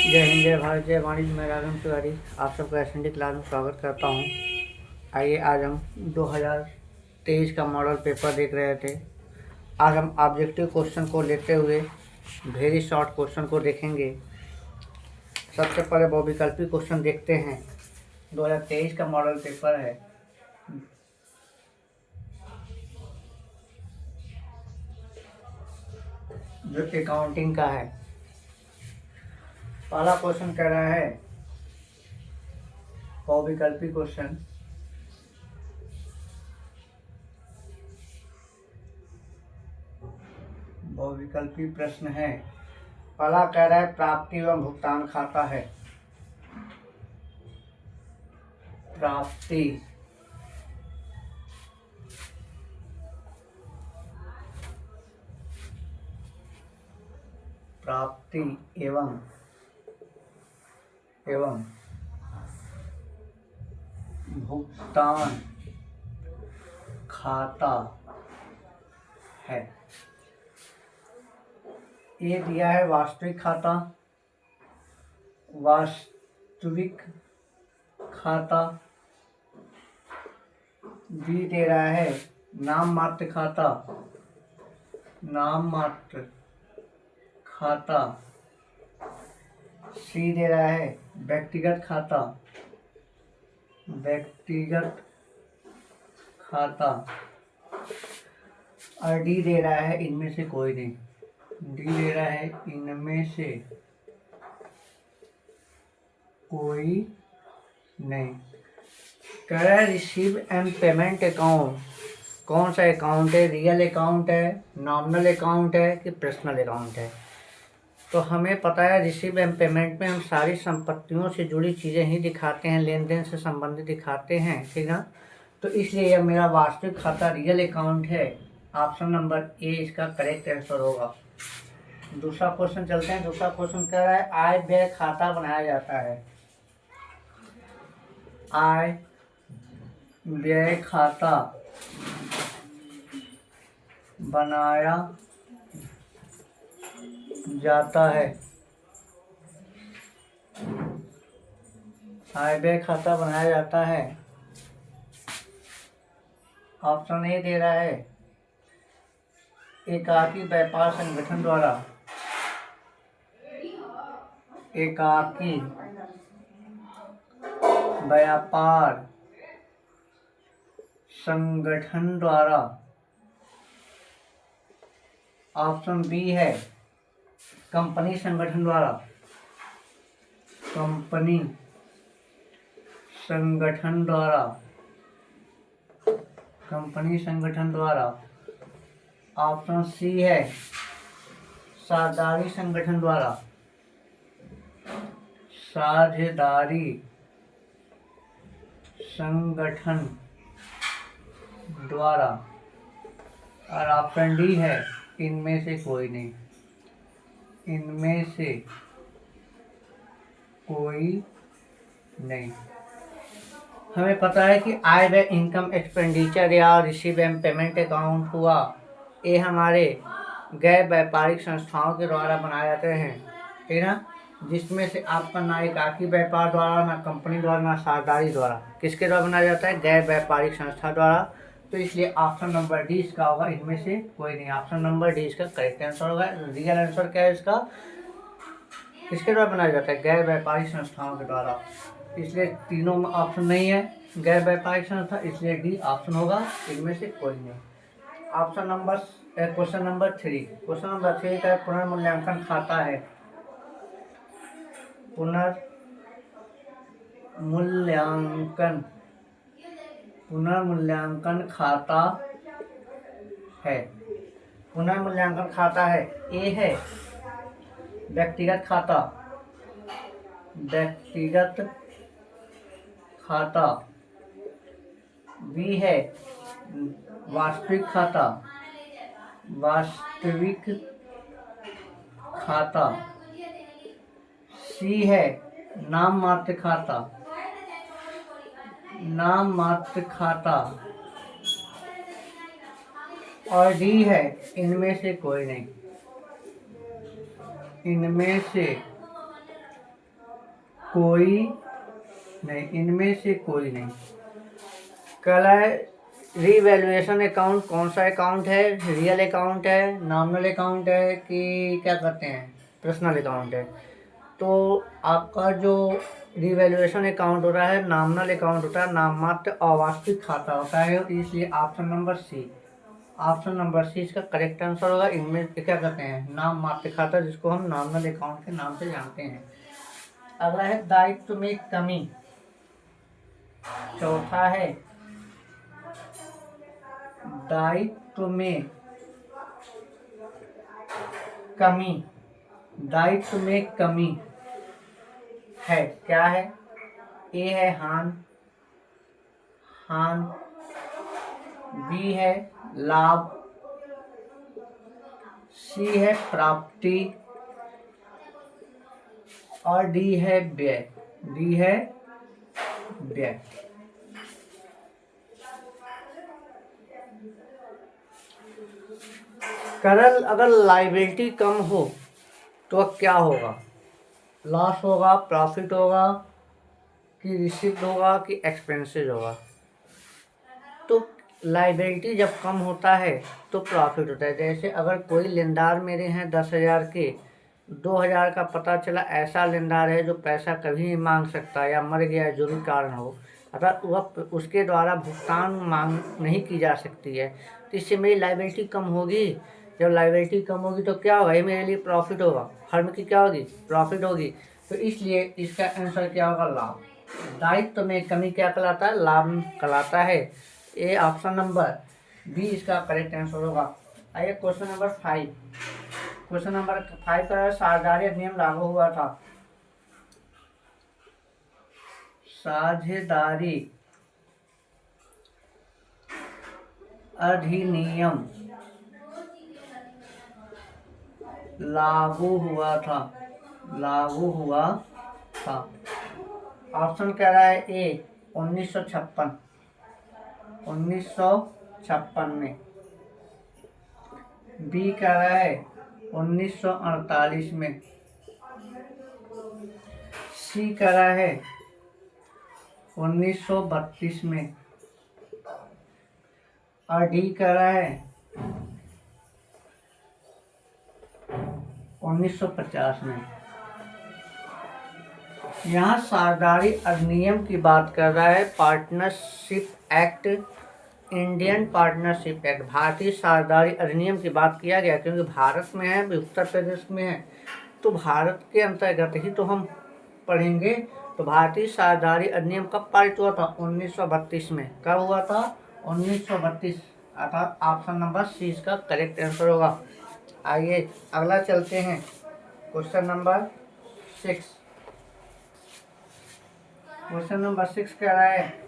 जय हिंद, जय भारत, जय वाणिज्य। मैं राघव तिवारी आप सबका एसएनडी क्लास में स्वागत करता हूँ। आइए, आज हम 2023 का मॉडल पेपर देख रहे थे। आज हम ऑब्जेक्टिव क्वेश्चन को लेते हुए वेरी शॉर्ट क्वेश्चन को देखेंगे। सबसे पहले बहुविकल्पी क्वेश्चन देखते हैं। 2023 का मॉडल पेपर है। जो अकाउंटिंग का है। पहला क्वेश्चन कह रहा है, बहुविकल्पी क्वेश्चन, बहुविकल्पी प्रश्न है। पहला कह रहा है प्राप्ति एवं भुगतान खाता है। प्राप्ति प्राप्ति एवं भुगतान खाता है। ए दिया है वास्तविक खाता, वास्तविक खाता। बी दे रहा है नाम मात्र खाता, नाम मात्र खाता। सी दे रहा है व्यक्तिगत खाता, व्यक्तिगत खाता। और डी दे रहा है इनमें से कोई नहीं। डी दे रहा है इनमें से कोई नहीं। कह रहा है रिसीव एंड पेमेंट अकाउंट कौन सा अकाउंट है? रियल अकाउंट है, नॉमिनल अकाउंट है कि पर्सनल अकाउंट है? तो हमें पता है रिसीव एंड पेमेंट में हम सारी संपत्तियों से जुड़ी चीज़ें ही दिखाते हैं, लेन देन से संबंधित दिखाते हैं, ठीक ना। तो इसलिए यह मेरा वास्तविक खाता रियल अकाउंट है। ऑप्शन नंबर ए इसका करेक्ट आंसर होगा। दूसरा क्वेश्चन चलते हैं। दूसरा क्वेश्चन कह रहा है आय व्यय खाता बनाया जाता है। आय व्यय खाता बनाया जाता है। आय व्यय खाता बनाया जाता है। ऑप्शन ए दे रहा है एकाकी व्यापार संगठन द्वारा, एकाकी व्यापार संगठन द्वारा। ऑप्शन बी है कंपनी संगठन द्वारा, कंपनी संगठन द्वारा, कंपनी संगठन द्वारा। ऑप्शन सी है साझेदारी संगठन द्वारा, साझेदारी संगठन द्वारा। और ऑप्शन डी है इनमें से कोई नहीं, इनमें से कोई नहीं। हमें पता है कि आय व्यय इनकम एक्सपेंडिचर या रिसीव एंड पेमेंट अकाउंट हुआ, ये हमारे गैर व्यापारिक संस्थाओं के द्वारा बनाए जाते हैं, ठीक ना। जिसमें से आपका ना एकाकी व्यापार द्वारा, ना कंपनी द्वारा, ना साझेदारी द्वारा। किसके द्वारा बनाया जाता है? गैर व्यापारिक संस्था द्वारा। तो इसलिए ऑप्शन नंबर डी इसका होगा, इनमें से कोई नहीं। ऑप्शन नंबर डी इसका करेक्ट आंसर होगा। रियल आंसर क्या है इसका? किसके द्वारा बनाया जाता है? गैर व्यापारिक संस्थाओं के द्वारा। इसलिए तीनों में ऑप्शन नहीं है गैर व्यापारिक संस्था, इसलिए डी ऑप्शन होगा, इनमें से कोई नहीं। Option number question number 3। Question number 3 का पुनर्मूल्यांकन खाता है। पुनर्मूल्यांकन खाता है। पुनर्मूल्यांकन खाता है। ए है व्यक्तिगत खाता, व्यक्तिगत खाता। बी है वास्तविक खाता, वास्तविक खाता। सी है नाम मात्र खाता, नाम मात्र खाता। और डी है इनमें से कोई नहीं, इनमें से कोई नहीं, इनमें से कोई नहीं। कहला है रीवैल्यूएशन अकाउंट कौन सा अकाउंट है? रियल अकाउंट है, नॉमिनल अकाउंट है, कि क्या कहते हैं पर्सनल अकाउंट है? तो आपका जो रिवैल्यूएशन अकाउंट होता है नॉमिनल अकाउंट होता है, नाम मात्र अवास्तविक खाता होता है, इसलिए option number C, option number C इसका करेक्ट आंसर होगा। इनमें क्या कहते हैं नाम मात्र खाता, जिसको हम नॉमिनल अकाउंट के नाम से जानते हैं। अगला है दायित्व में कमी। चौथा है दायित्व में कमी। दायित्व में कमी है, क्या है? ए है हान, बी है लाभ, सी है प्राप्ति, और डी है व्यय। डी है व्यय। करल अगर लाइबिलिटी कम हो तो क्या होगा? लॉस होगा, प्रॉफिट होगा, कि रिसिप्ट होगा, कि एक्सपेंसेस होगा? तो लाइबिलिटी जब कम होता है तो प्रॉफिट होता है। जैसे अगर कोई लेनदार मेरे हैं 10,000 के, 2,000 का पता चला ऐसा लेनदार है जो पैसा कभी नहीं मांग सकता या मर गया जो भी कारण हो, अगर वह उसके द्वारा भुगतान मांग नहीं की जा सकती है, तो इससे मेरी लाइबिलिटी कम होगी। जब लाइबिलिटी कम होगी तो क्या होगा? ये मेरे लिए प्रॉफिट होगा, फर्म की क्या होगी? प्रॉफिट होगी। तो इसलिए इसका आंसर क्या होगा? लाभ। दायित्व में कमी क्या कहलाता है? लाभ कहलाता है। ये ऑप्शन नंबर बी इसका करेक्ट आंसर होगा। आइए क्वेश्चन नंबर 5। क्वेश्चन नंबर 5 का साझेदारी अधिनियम लागू हुआ था। साझेदारी अधिनियम लागू हुआ था। लागू हुआ था। ऑप्शन कह रहा है ए 1956, 1956 में। बी कह रहा है 1948 में। सी कह रहा है 1932 में। और डी कह रहा है 1950 में। यहाँ साझेदारी अधिनियम की बात कर रहा है, partnership act, Indian partnership act, भारतीय साझेदारी अधिनियम की बात किया गया, क्योंकि भारत में है, उत्तर प्रदेश में है, तो भारत के अंतर्गत ही तो हम पढ़ेंगे। तो भारतीय साझेदारी अधिनियम कब पारित हुआ था? 1932 में। कब हुआ था? 1932। अर्थात ऑप्शन नंबर सी इसका करेक्ट आंसर होगा। आइए अगला चलते हैं, क्वेश्चन नंबर 6। क्वेश्चन नंबर 6 कह रहा है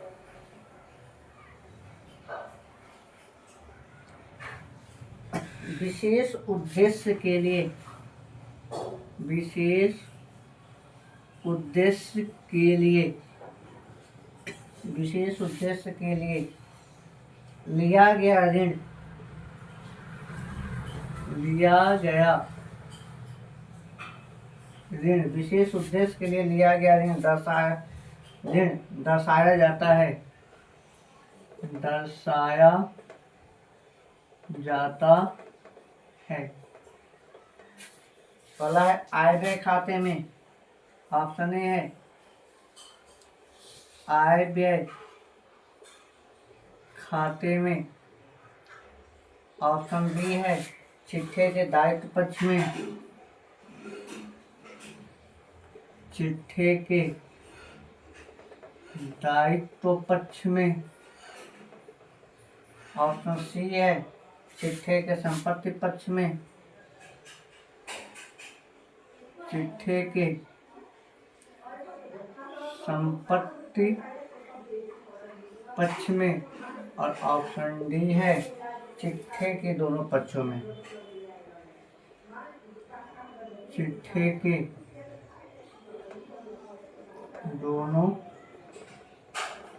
विशेष उद्देश्य के लिए, विशेष उद्देश्य के लिए, विशेष उद्देश्य के लिए लिया गया ऋण, लिया गया ऋण, विशेष उद्देश्य के लिए लिया गया ऋण दर्शाया जाता है, दर्शाया जाता है। पहला है आय व्यय खाते में। ऑप्शन ए है आय व्यय खाते में। ऑप्शन बी है चिट्ठे के दायित्व पक्ष में, चिट्ठे के दायित्व पक्ष में। ऑप्शन सी है चिट्ठे के संपत्ति पक्ष में, चिट्ठे के संपत्ति पक्ष में। और ऑप्शन डी है चिट्ठे के दोनों पक्षों में, चिट्ठे के दोनों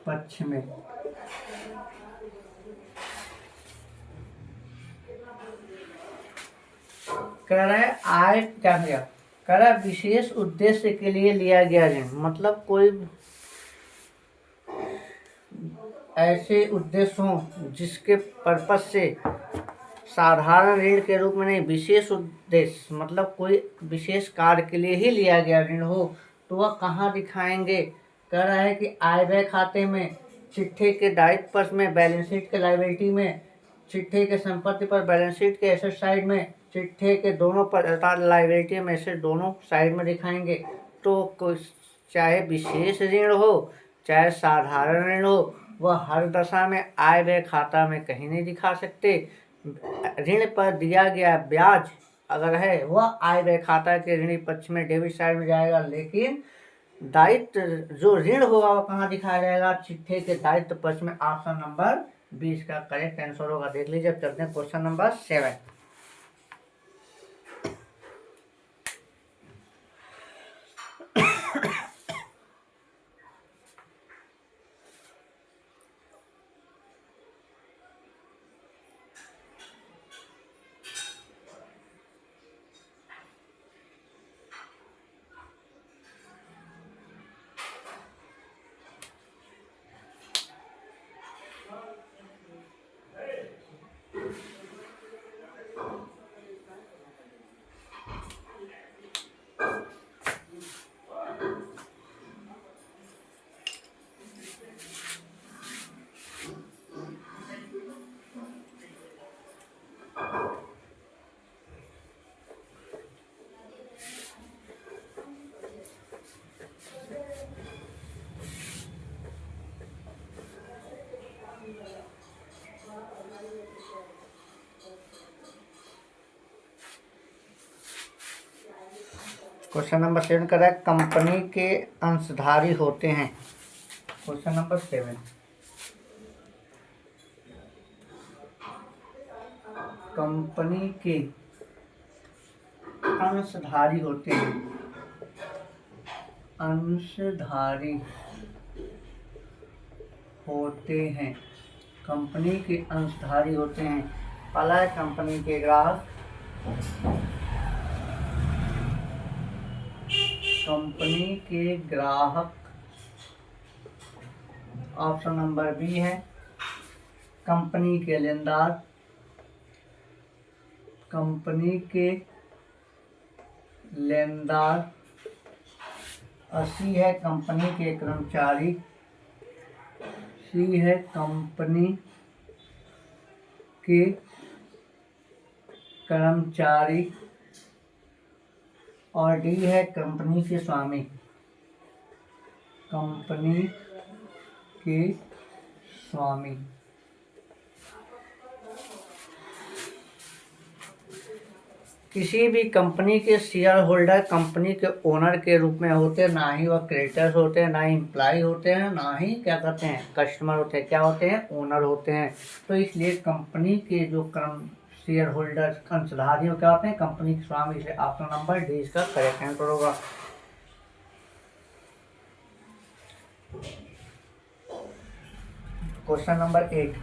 पक्ष में। कह रहे हैं आय क्या किया? कह रहा है विशेष उद्देश्य के लिए लिया गया ऋण, मतलब कोई ऐसे उद्देश्य हों जिसके पर्पज से साधारण ऋण के रूप में नहीं, विशेष उद्देश्य मतलब कोई विशेष कार्य के लिए ही लिया गया ऋण हो, तो वह कहाँ दिखाएंगे। कह रहा है कि आय व्यय खाते में, चिट्ठे के दायित्व पक्ष में, बैलेंस शीट के लायबिलिटी में, चिट्ठे के संपत्ति पर बैलेंस शीट के एसेट साइड में, चिट्ठे के दोनों पर अर्थात लायबिलिटी में एसेट दोनों साइड में दिखाएंगे। तो कोई चाहे विशेष ऋण हो चाहे साधारण ऋण हो, वह हर दशा में आय व्यय खाता में कहीं नहीं दिखा सकते। ऋण पर दिया गया ब्याज अगर है वह आय व्यय खाता के ऋणी पक्ष में डेबिट साइड में जाएगा, लेकिन दायित्व जो ऋण होगा वह कहाँ दिखाया जाएगा, चिट्ठे के दायित्व पक्ष में। ऑप्शन नंबर 20 का करेक्ट आंसर होगा। देख लीजिए, अब चलते हैं क्वेश्चन नंबर 7। क्वेश्चन नंबर 7 कर रहा है कंपनी के अंशधारी होते हैं। क्वेश्चन नंबर 7, कंपनी के अंशधारी होते हैं। अंशधारी होते हैं, कंपनी के अंशधारी होते हैं। पहला है कंपनी के ग्राहक, कंपनी के ग्राहक। ऑप्शन नंबर बी है कंपनी के लेनदार, कंपनी के लेनदार। सी है कंपनी के कर्मचारी, सी है कंपनी के कर्मचारी, और डी है कंपनी के स्वामी, कंपनी के स्वामी। किसी भी कंपनी के शेयर होल्डर कंपनी के ओनर के रूप में होते हैं, ना ही वह क्रेडिटर्स होते हैं, ना ही एम्प्लॉय होते हैं, ना ही क्या कहते हैं कस्टमर होते हैं। क्या होते हैं? ओनर होते हैं। तो इसलिए कंपनी के जो शेयर होल्डर्स अंशधारी क्या होते हैं? कंपनी के स्वामी। से ऑप्शन नंबर डी इसका करेक्ट आंसर होगा। क्वेश्चन नंबर 8,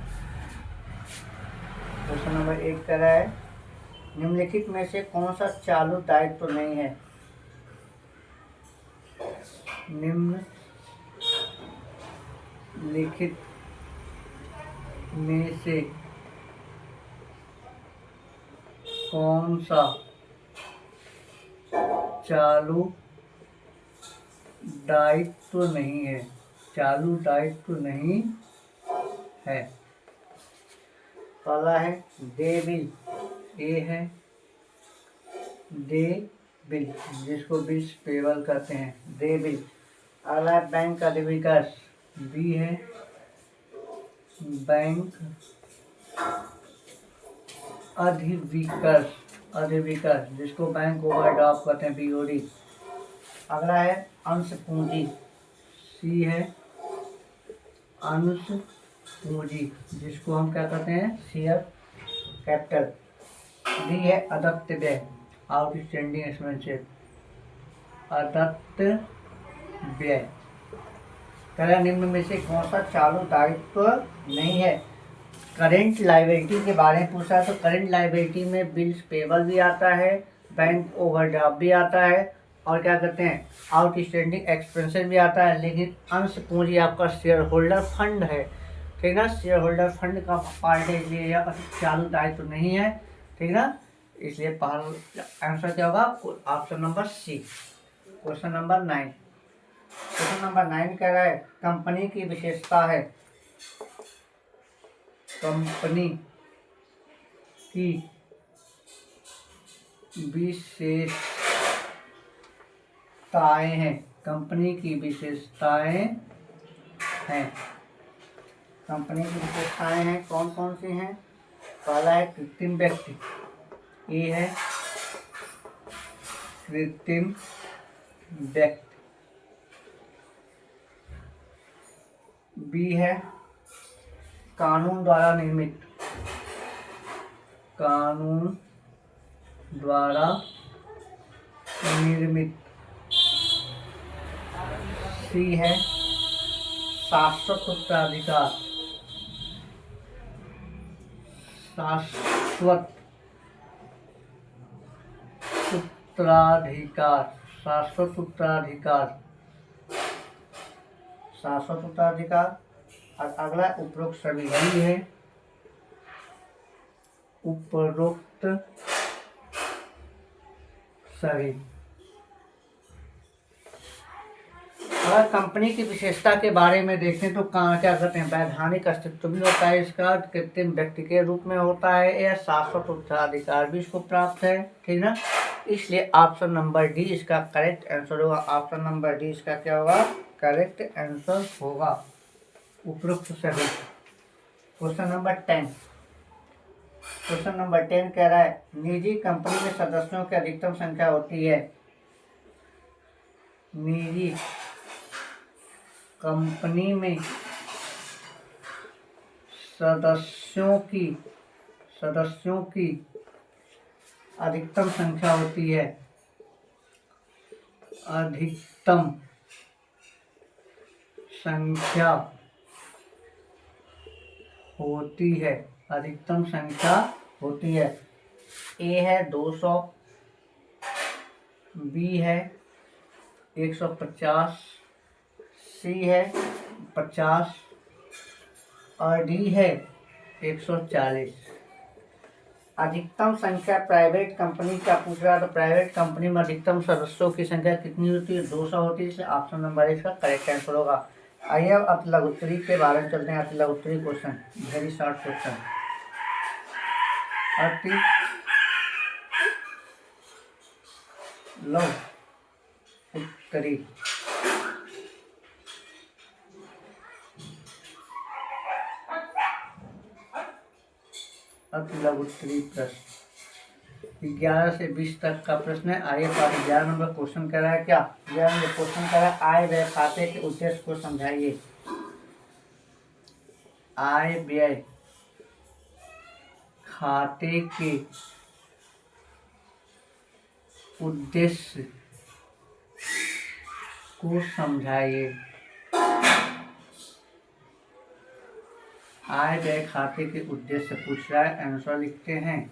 क्वेश्चन नंबर 8 कह रहा है निम्नलिखित में से कौन सा चालू दायित्व तो नहीं है? निम्नलिखित में से कौन सा चालू दायित्व नहीं है? चालू दायित्व नहीं है। पहला है दे बिल, ए है दे बिल जिसको बिल्स पेबल कहते हैं, दे बिल। अगला है बैंक अधिविकर्स, बी है बैंक अधिविकर्स, अधिविकर्स जिसको बैंक ओवरड्राफ्ट कहते हैं, बीओडी। अगला है अंश पूंजी, सी है अंश पूंजी जिसको हम क्या कहते हैं? Share capital. डी है अदत्त व्यय, आउटस्टैंडिंग एक्सपेंसेस, अदत्त व्यय। कह निम्न में से कौन सा चालू दायित्व नहीं है? करेंट लायबिलिटी के बारे में पूछा, तो करेंट लायबिलिटी में बिल्स पेबल भी आता है, बैंक ओवरड्राफ्ट भी आता है और क्या कहते हैं आउटस्टैंडिंग एक्सपेंसेस भी आता है। लेकिन अंश पूंजी आपका शेयर होल्डर फंड है, ठीक ना, शेयर होल्डर फंड का पार्ट है, इसलिए यह चालू दायित्व तो नहीं है, ठीक ना। इसलिए पहला आंसर क्या होगा, option number C. Question number 9, question number 9 कह रहा है कंपनी की विशेषता है, कंपनी की विशेषताएं हैं, कंपनी की विशेषताएं हैं, कंपनी की विशेषताएं हैं कौन कौन सी हैं। पहला है कृत्रिम व्यक्ति, ये है कृत्रिम व्यक्ति, बी है कानून द्वारा निर्मित, कानून द्वारा निर्मित, सी है शाश्वत उत्तराधिकार, शाश्वत उत्तराधिकार, शाश्वत उत्तराधिकार, शाश्वत उत्तराधिकार। और अगला उपरोक्त सभी यही है, उपरोक्त सभी। अगर कंपनी की विशेषता के बारे में देखें तो कहाँ क्या कहते हैं, वैधानिक अस्तित्व भी होता है इसका, कृत्रिम व्यक्ति के रूप में होता है, या शाश्वत उत्तराधिकार भी इसको प्राप्त है, ठीक ना। इसलिए ऑप्शन नंबर डी इसका करेक्ट आंसर होगा, ऑप्शन नंबर डी इसका क्या होगा, करेक्ट आंसर होगा, उपरोक्त सभी। क्वेश्चन नंबर 10, क्वेश्चन नंबर 10 कह रहा है निजी कंपनी में सदस्यों की अधिकतम संख्या होती है, निजी कंपनी में सदस्यों की अधिकतम संख्या होती है, अधिकतम संख्या होती है, अधिकतम संख्या होती है। ए है 200, बी है 150, सी है 50 और डी है 140। अधिकतम संख्या प्राइवेट कंपनी का पूछ रहा है, तो प्राइवेट कंपनी में अधिकतम सदस्यों की संख्या कितनी होती है, 200 होती है, इसलिए ऑप्शन नंबर इसका करेक्ट आंसर होगा। आइए अब अति लघु उत्तरी के बारे में चलते हैं। अति लघु उत्तरी क्वेश्चन, वेरी शॉर्ट क्वेश्चन। अति लघु उत्तरी, अति लघु उत्तरी प्रश्न 11 से 20 तक का प्रश्न है। आइए पार्ट 11 नंबर क्वेश्चन कह रहा है क्या, 11 नंबर क्वेश्चन कह रहा है आय व्यय खाते के उद्देश्य को समझाइए। आय व्यय खाते के उद्देश्य को समझाइए। आय व्यय खाते के उद्देश्य पूछ रहा है, आंसर लिखते हैं।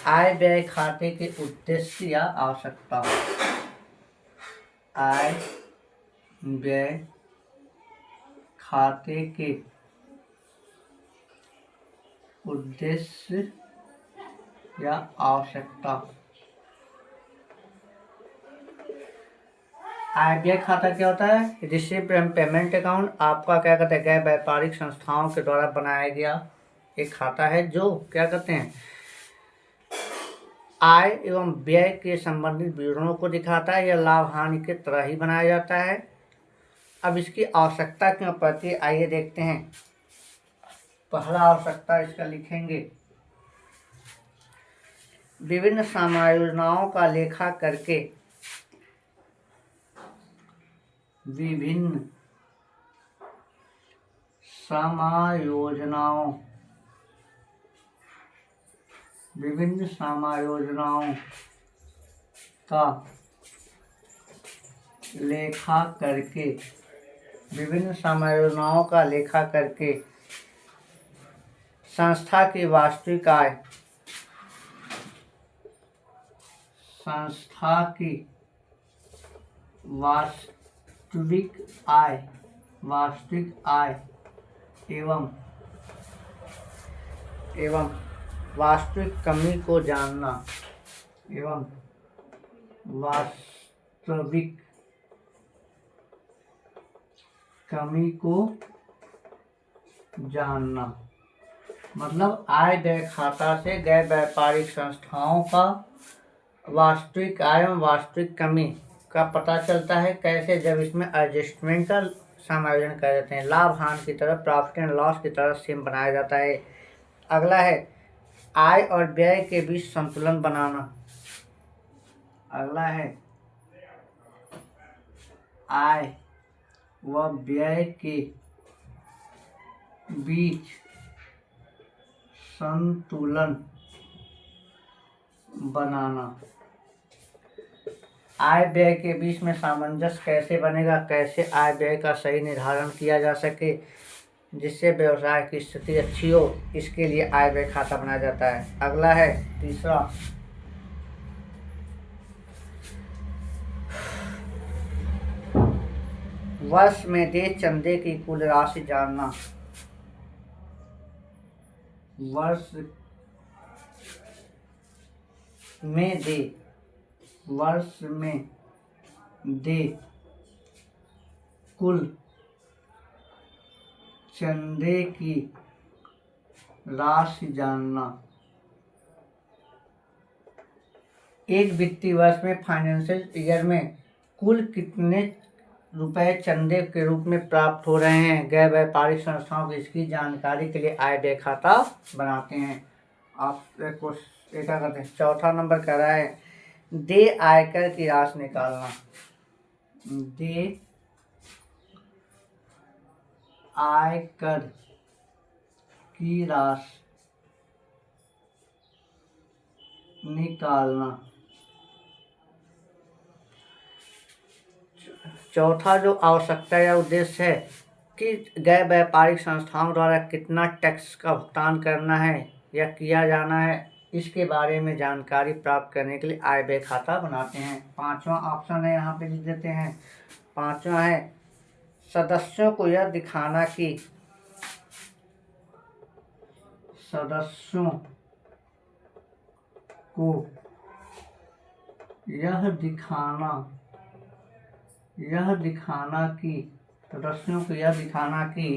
आय व्यय खाते के उद्देश्य या आवश्यकता, आय व्यय खाते के उद्देश्य या आवश्यकता। आय व्यय खाता क्या होता है, रिसीव्ड पेमेंट अकाउंट आपका क्या कहते हैं गैर व्यापारिक संस्थाओं के द्वारा बनाया गया एक खाता है, जो क्या कहते हैं आय एवं व्यय के संबंधित विवरणों को दिखाता है, या लाभ हानि की तरह ही बनाया जाता है। अब इसकी आवश्यकता क्यों पड़ती है, आइए देखते हैं। पहला आवश्यकता इसका लिखेंगे, विभिन्न समायोजनाओं का लेखा करके विभिन्न समायोजनाओं का लेखा करके संस्था की वास्तविक आय एवं वास्तविक कमी को जानना मतलब आय व्यय खाता से गैर व्यापारिक संस्थाओं का वास्तविक आय एवं वास्तविक कमी का पता चलता है। कैसे? जब इसमें एडजस्टमेंट का समायोजन कर देते हैं, लाभ हानि की तरफ, प्रॉफिट एंड लॉस की तरफ सेम बनाया जाता है। अगला है आय और व्यय के बीच संतुलन बनाना। आय व व्यय के बीच संतुलन बनाना। आय व्यय के बीच में सामंजस्य कैसे बनेगा? कैसे आय व्यय का सही निर्धारण किया जा सके जिससे व्यवसाय की स्थिति अच्छी हो, इसके लिए आय व्यय खाता बनाया जाता है। अगला है तीसरा, वर्ष में दे चंदे की कुल राशि जानना। वर्ष में दे कुल चंदे की राशि जानना। एक वित्तीय वर्ष में फाइनेंशियल ईयर में कुल कितने रुपए चंदे के रूप में प्राप्त हो रहे हैं गैर व्यापारिक संस्थाओं को, इसकी जानकारी के लिए आय व्यय खाता बनाते हैं। आप क्या करते हैं? चौथा नंबर कह रहा है दे आयकर की राशि निकालना। दे आयकर की राशि निकालना। चौथा जो आवश्यकता या उद्देश्य है कि गैर व्यापारिक संस्थाओं द्वारा कितना टैक्स का भुगतान करना है या किया जाना है, इसके बारे में जानकारी प्राप्त करने के लिए आय व्यय खाता बनाते हैं। पांचवा ऑप्शन है, यहाँ पे लिख देते हैं। पांचवा है सदस्यों को यह दिखाना कि सदस्यों को यह दिखाना कि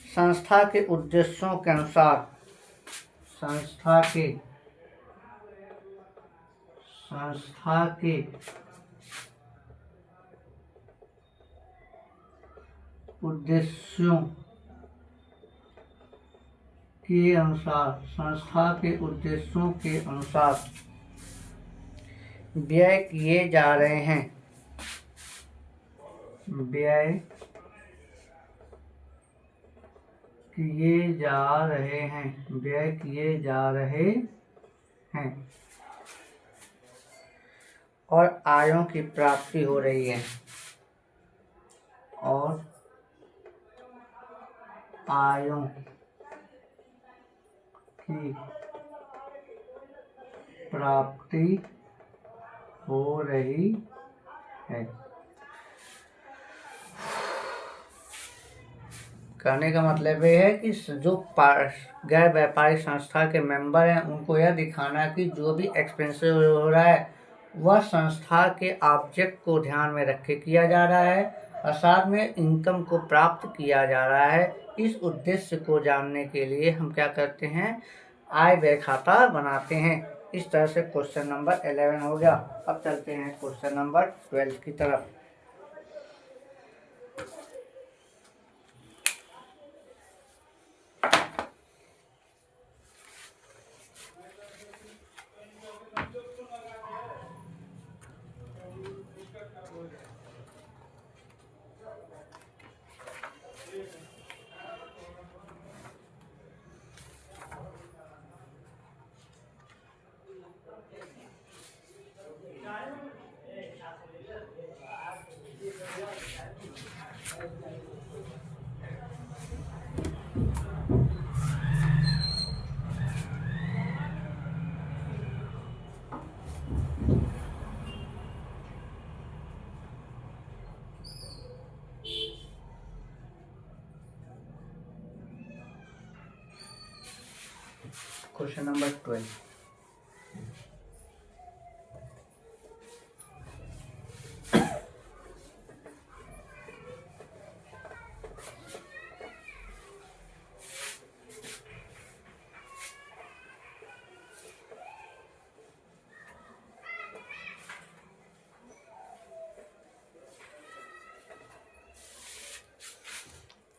संस्था के उद्देश्यों के अनुसार संस्था के उद्देश्यों के अनुसार व्यय किए जा रहे हैं। और आयों की प्राप्ति हो रही है। कहने का मतलब ये है कि जो गैर व्यापारिक संस्था के मेंबर हैं उनको यह दिखाना कि जो भी एक्सपेंसिव हो रहा है वह संस्था के ऑब्जेक्ट को ध्यान में रख के किया जा रहा है और साथ में इनकम को प्राप्त किया जा रहा है। इस उद्देश्य को जानने के लिए हम क्या करते हैं? आय व्यय खाता बनाते हैं। इस तरह से क्वेश्चन नंबर 11 हो गया। अब चलते हैं क्वेश्चन नंबर 12 की तरफ। Question number 12।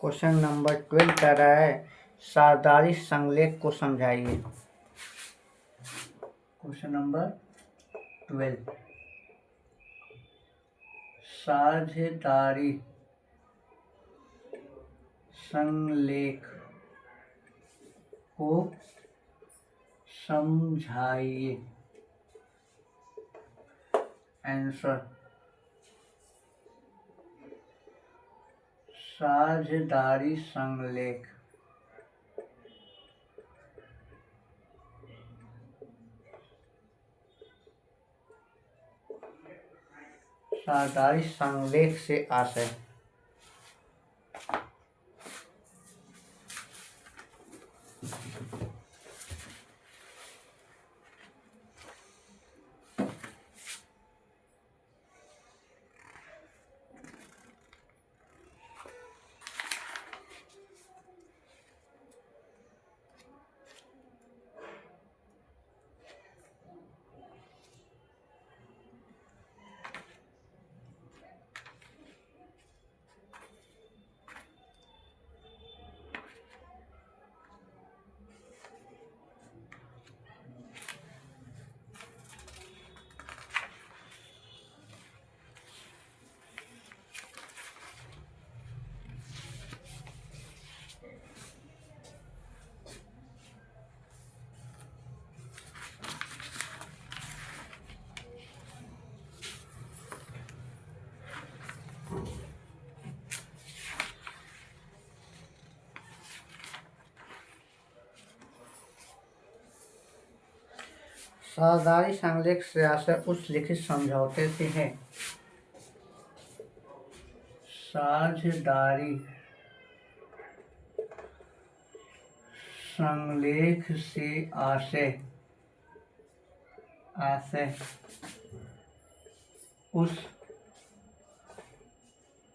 क्वेश्चन नंबर 12 कह रहा है साझेदारी संलेख को समझाइए। क्वेश्चन नंबर 12, साझेदारी संलेख को समझाइए। आंसर, साझेदारी संलेख साझेदारी संलेख से आशय साझेदारी संलेख से आशय उस लिखित समझौते से है। साझेदारी संलेख से आशय उस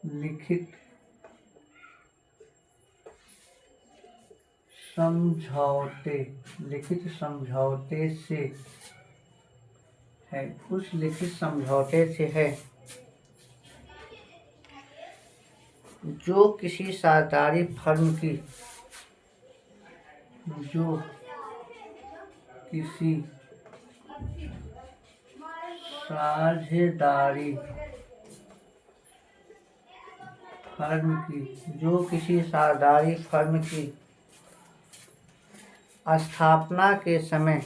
लिखित समझौते से है। उस लिखित समझौते से है जो किसी साझेदारी फर्म की साझेदारी फर्म की स्थापना के समय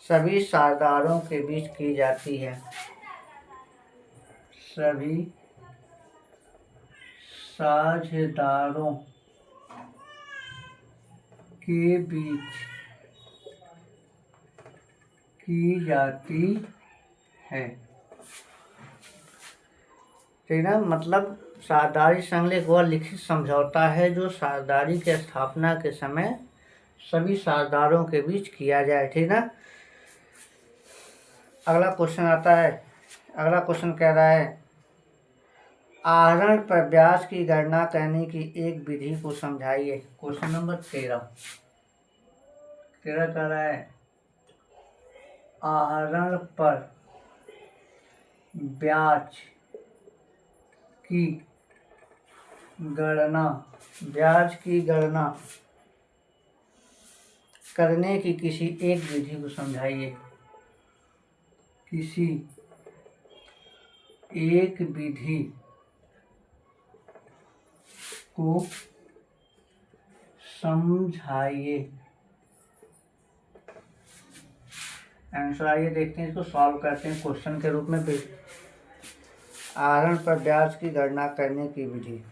सभी साझेदारों के बीच की जाती है। सभी साझेदारों के बीच की जाती है। ठीक है, मतलब साझेदारी संलेख वह लिखित समझौता है जो साझेदारी की स्थापना के समय सभी साझेदारों के बीच किया जाए। ठीक है। अगला क्वेश्चन आता है। अगला क्वेश्चन कह रहा है आहरण पर ब्याज की गणना करने की एक विधि को समझाइए। क्वेश्चन नंबर 13 कह रहा है आहरण पर ब्याज की गणना करने की किसी एक विधि को समझाइए। किसी एक विधि को समझाइए। आंसर आइए देखते हैं, इसको सॉल्व करते हैं क्वेश्चन के रूप में। आहरण पर ब्याज की गणना करने की विधि।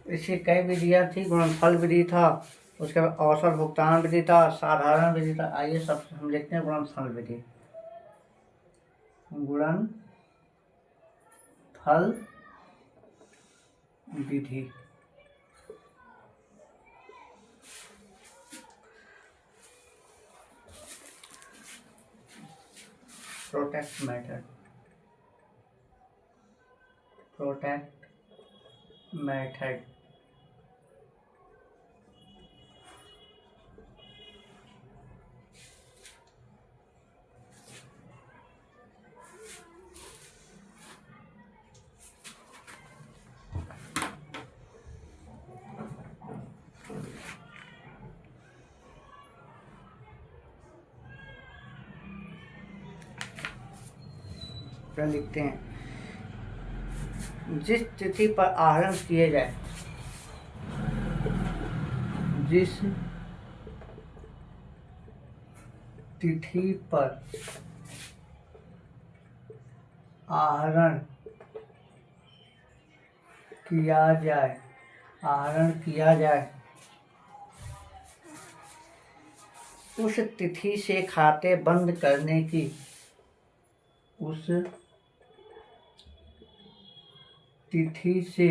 इसकी कई विधियाँ थी। गुणनफल विधि था, उसके बाद औसत भुगतान विधि था, साधारण विधि था। आइए सब हम देखते हैं गुणनफल विधि। गुणनफल विधि प्रोटेक्ट मेथड। क्या लिखते हैं? जिस तिथि पर आहरण किए जाए, जिस तिथि पर आहरण किया जाए, उस तिथि से खाते बंद करने की, उस तिथि से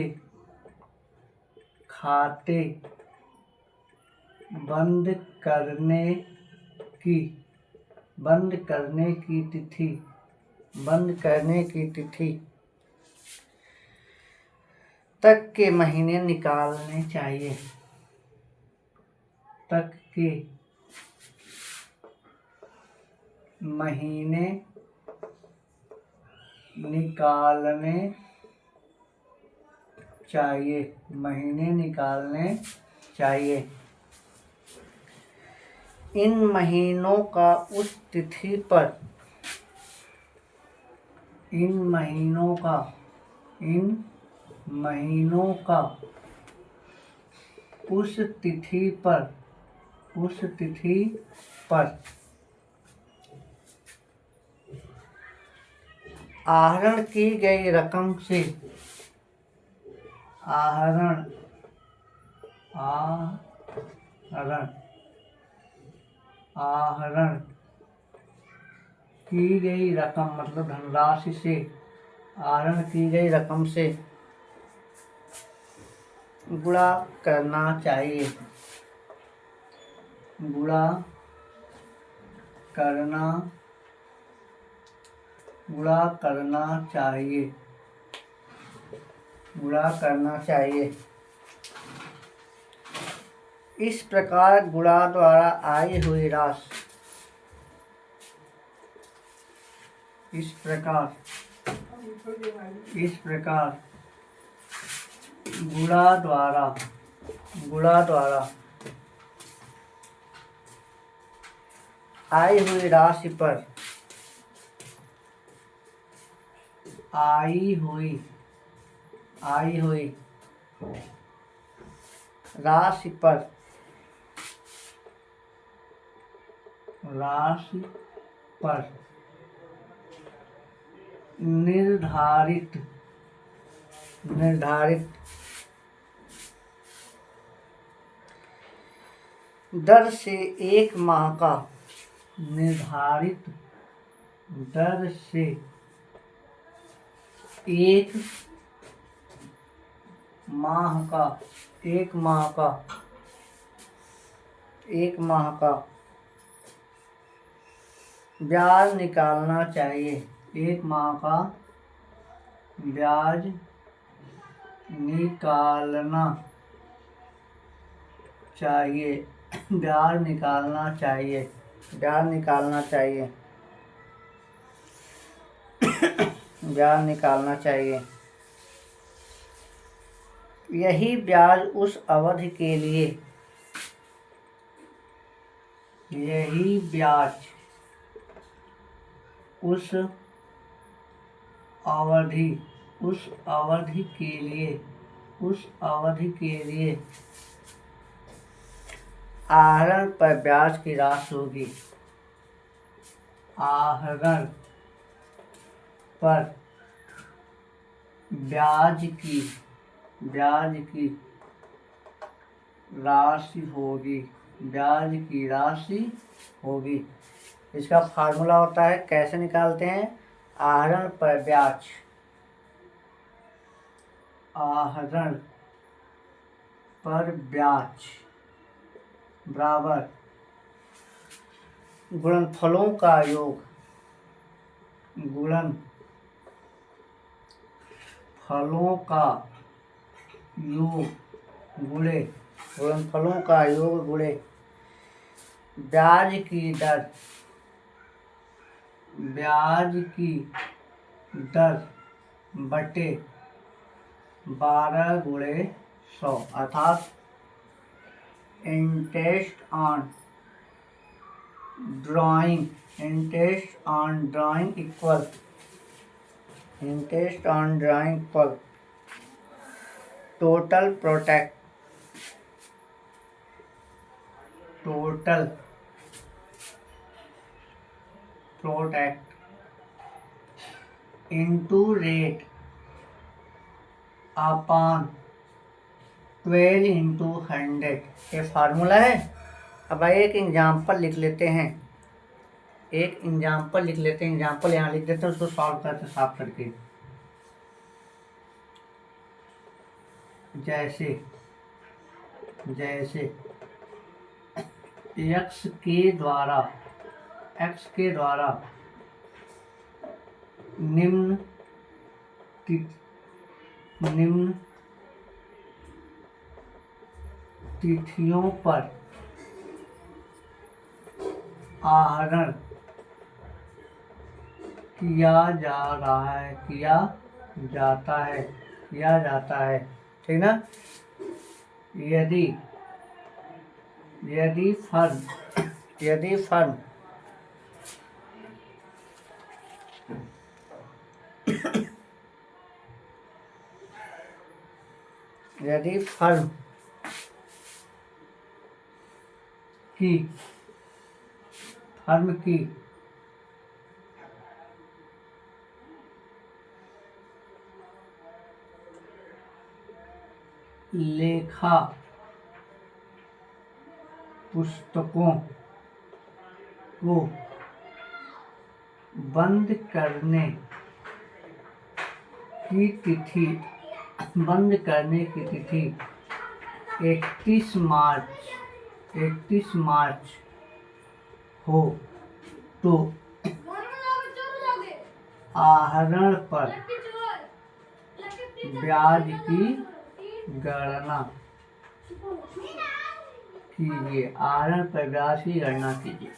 खाते बंद करने की तिथि तक के महीने निकालने चाहिए। महीने निकालने चाहिए। इन महीनों का उस तिथि पर उस तिथि पर आहरण की गई रकम से आहरण की गई रकम मतलब धनराशि से, आहरण की गई रकम से गुणा करना चाहिए। गुणा करना चाहिए। इस प्रकार गुणा द्वारा आई हुई राशि, इस प्रकार गुणा द्वारा आई हुई राशि पर निर्धारित दर से 1 माह का निर्धारित दर से 1 माह का ब्याज निकालना चाहिए। 1 माह का ब्याज निकालना चाहिए। ब्याज निकालना चाहिए। ब्याज निकालना चाहिए। यही ब्याज उस अवधि के लिए उस अवधि के लिए आहरण पर ब्याज की राशि होगी। आहरण पर ब्याज की राशि होगी। इसका फार्मूला होता है, कैसे निकालते हैं? आहरण पर ब्याज बराबर गुणनफलों का योग गुणे ब्याज की दर बटे 12 गुणे 100 अर्थात interest on drawing equal total product into rate upon 12 into 100 ये फार्मूला है। अब एक एग्जाम्पल लिख लेते हैं। एग्जाम्पल यहाँ लिख देते हैं, उसको सॉल्व करते साफ करके। जैसे x के द्वारा निम्न तिथियों पर आहरण किया जाता है ठीक ना। यदि फर्म की लेखा पुस्तकों को बंद करने की तिथि 31 मार्च हो तो आहरण पर ब्याज की गणना कीजिए। आहरण पर ब्याज की गणना कीजिए।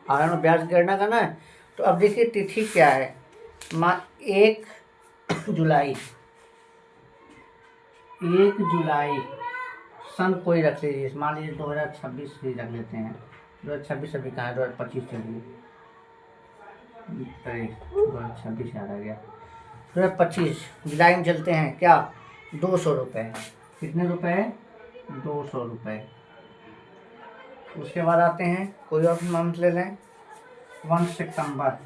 आहरण पर ब्याज की गणना करना है तो अब देखिए तिथि क्या है। 1 जुलाई सन कोई रख लीजिए, मान लीजिए 2026 ही रख लेते हैं। 2026 अभी कहाँ है, 2025 चलिए। 2026 याद आ गया। 2025 जुलाई में चलते हैं क्या, 200 रुपये। कितने रुपए? 200 रुपये। उसके बाद आते हैं कोई और मंथ ले लें। 1 सितंबर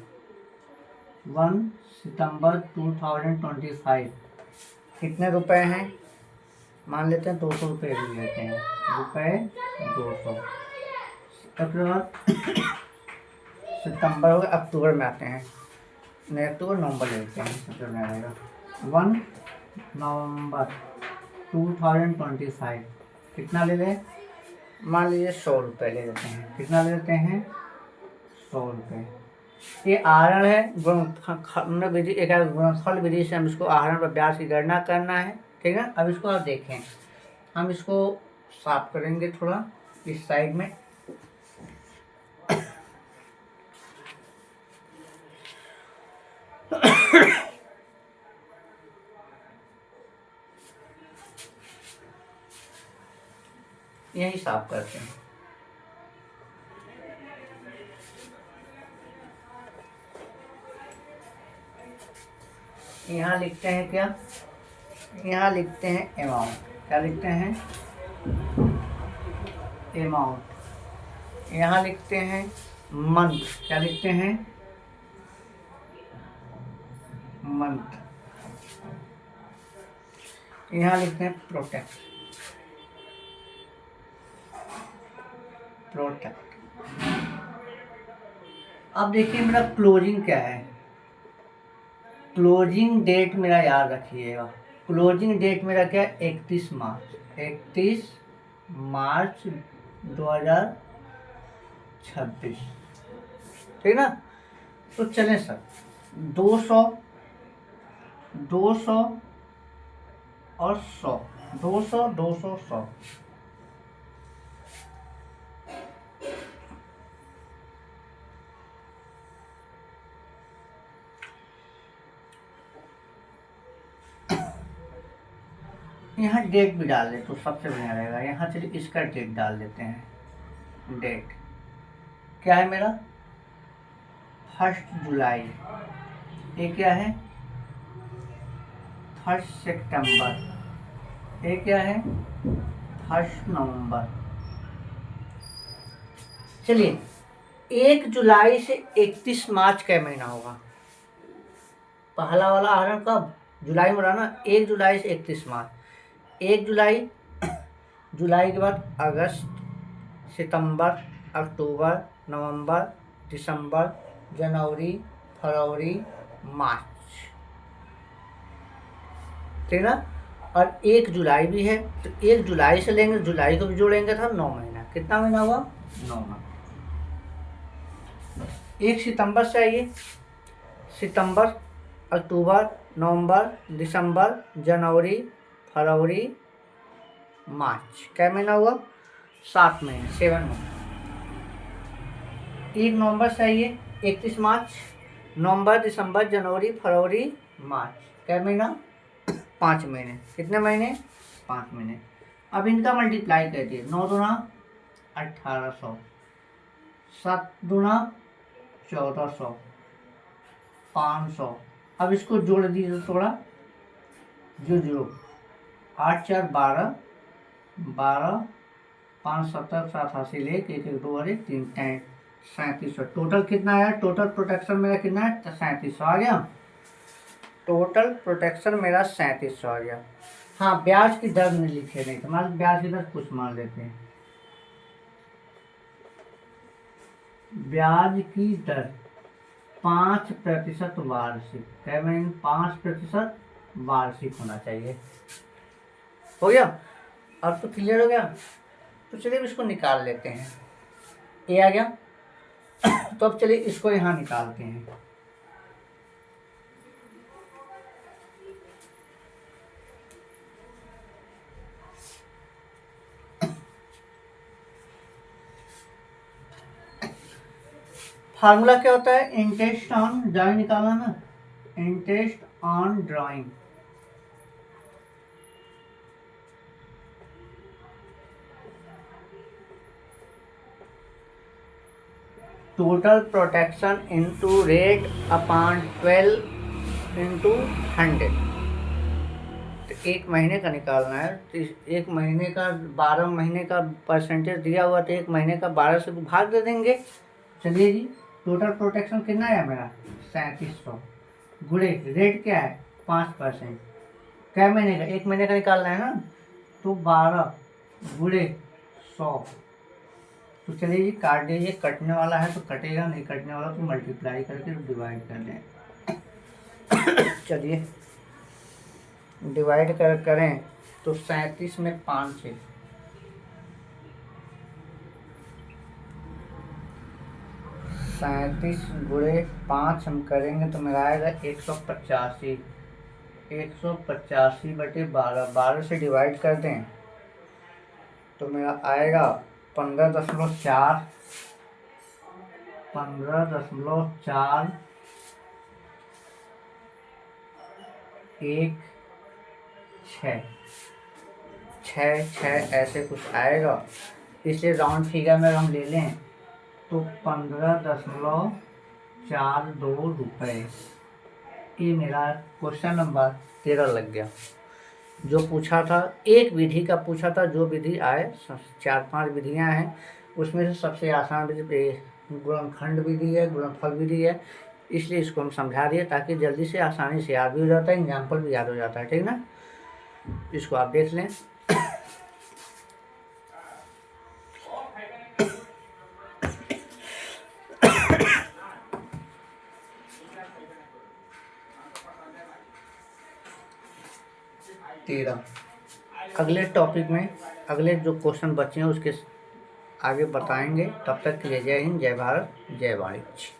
1 सितंबर 2025 कितने रुपए हैं? मान लेते हैं 200 रुपये भी लेते हैं, रुपये 200। उसके बाद सितंबर हो गया, अक्टूबर में आते हैं, नहीं अक्टूबर नवंबर ले लेते हैं, सितंबर में आएगा 1 नवंबर 2025 कितना ले लें? मान लीजिए 100 रुपये ले लेते हैं। कितना ले लेते हैं? 100 रुपये। ये आहरण है, गुणनखंड विधि, एक गुणनफल विधि से हम इसको आहरण पर ब्याज की गणना करना है, ठीक है। अब इसको आप देखें, हम इसको साफ करेंगे थोड़ा इस साइड में। यही साफ करते हैं। यहाँ लिखते हैं क्या? यहाँ लिखते हैं अमाउंट। क्या लिखते हैं? अमाउंट। यहाँ लिखते हैं मंथ। क्या लिखते हैं? मंथ। यहाँ लिखते हैं प्रोटेक्ट। अब देखिए मेरा क्लोजिंग क्या है। क्लोजिंग डेट मेरा याद रखिएगा। क्लोजिंग डेट मेरा क्या है? 31 मार्च। 31 मार्च 2026, ठीक ना। तो चलें सर, 200 200 और 100, 200 200 100। यहाँ डेट भी डाल दे तो सबसे बढ़िया रहेगा। यहाँ चलिए इसका डेट डाल देते हैं। डेट क्या है मेरा? 1 जुलाई। ये क्या है? 1 सितंबर। ये क्या है? 1 नवंबर। चलिए 1 जुलाई से 31 मार्च का महीना होगा। पहला वाला आहरण कब? जुलाई में रहा ना। 1 जुलाई से 31 मार्च। 1 जुलाई, जुलाई के बाद अगस्त, सितंबर, अक्टूबर, नवंबर, दिसंबर, जनवरी, फरवरी, मार्च, ठीक ना। और 1 जुलाई भी है, तो 1 जुलाई से लेंगे, जुलाई को भी जोड़ेंगे तो 9 महीना। कितना महीना हुआ? 9 महीना। 1 सितंबर से आइए, सितंबर, अक्टूबर, नवंबर, दिसंबर, जनवरी, फरवरी, मार्च। क्या महीना हुआ? 7 महीने, 7 महीने। 1 नवंबर से आइए, 31 मार्च, नवंबर, दिसंबर, जनवरी, फरवरी, मार्च। क्या महीना? 5 महीने। कितने महीने? 5 महीने। अब इनका मल्टीप्लाई कर दिए। 9 दूना 1800, 7 दूना 1400, 500। अब इसको जोड़ दीजिए थोड़ा, जो 8 4 12, 12 5 70 87 लेके 1 1 2 1 3 3700। टोटल कितना आया? टोटल प्रोटेक्शन मेरा कितना है? 3700 आ गया। टोटल प्रोटेक्शन मेरा 3700 आ गया। हाँ, ब्याज की दर नहीं लिखे, नहीं तो मान ब्याज की दर कुछ मान लेते हैं। ब्याज की दर 5% वार्षिक। क्या मैं 5% वार्षिक होना चाहिए। हो गया? अब तो क्लियर हो गया। तो चलिए इसको निकाल लेते हैं। ये आ गया। तो अब चलिए इसको यहाँ निकालते हैं। फार्मूला क्या होता है? इंटरेस्ट ऑन ड्राइंग निकालना ना, interest on drawing. Total protection into rate upon 12 into 100। तो 1 महीने का निकालना है। तो 1 महीने का 12 महीने का परसेंटेज दिया हुआ, तो 1 महीने का 12 से भाग दे देंगे। चलिए जी, टोटल प्रोटेक्शन कितना है मेरा? 3700। गुणे रेट क्या है 5%। क्या महीने का, 1 महीने का निकालना है ना, तो 12 गुणे 100। तो चलिए जी काट दीजिए, कटने वाला है तो कटेगा, नहीं कटने वाला तो मल्टीप्लाई करके डिवाइड कर दें। चलिए डिवाइड करें तो 37 में 5 है, 37 गुणे 5 हम करेंगे तो मेरा आएगा 185। 185/12, 12 से डिवाइड कर दें तो मेरा आएगा 15.4, 15.4 1 6, 6 ऐसे कुछ आएगा। इसलिए राउंड फिगर में हम ले लें तो 15.42 रुपये। ये मेरा क्वेश्चन नंबर 13 लग गया। जो पूछा था एक विधि का पूछा था, जो विधि आए 4-5 विधियां हैं, उसमें से सबसे आसान विधि गुणनखंड विधि है, गुणनफल विधि है। इसलिए इसको हम समझा दिए ताकि जल्दी से आसानी से याद भी हो जाता है, एग्जाम्पल भी याद हो जाता है, ठीक ना। इसको आप देख लें। तेरह अगले टॉपिक में अगले जो क्वेश्चन बचे हैं उसके आगे बताएंगे। तब तक के लिए जय हिंद, जय भारत, जय वाणिज्य।